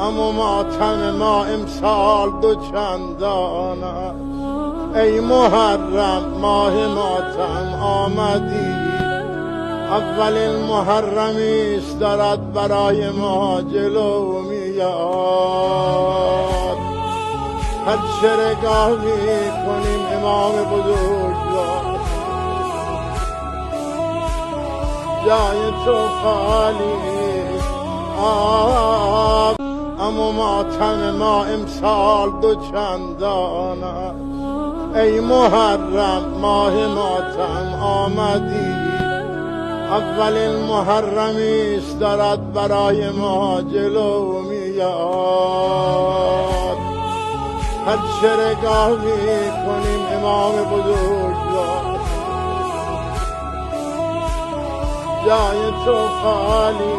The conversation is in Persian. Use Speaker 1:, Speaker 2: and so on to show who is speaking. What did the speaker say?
Speaker 1: اما ماتم ما امسال دو چندان است. ای محرم ماه ماتم آمدی، اولین محرمی است دارد برای ما جلو میاد. هر چرگاه می کنیم امام بزرگوار، جای تو خالی اما ماتم ما امسال دو چندان است. ای محرم ماه ماتم آمدی، اولین محرمی است دارد برای ما جلو میاد. هر چرگاه می کنیم امام بزرگوار، جای تو خالی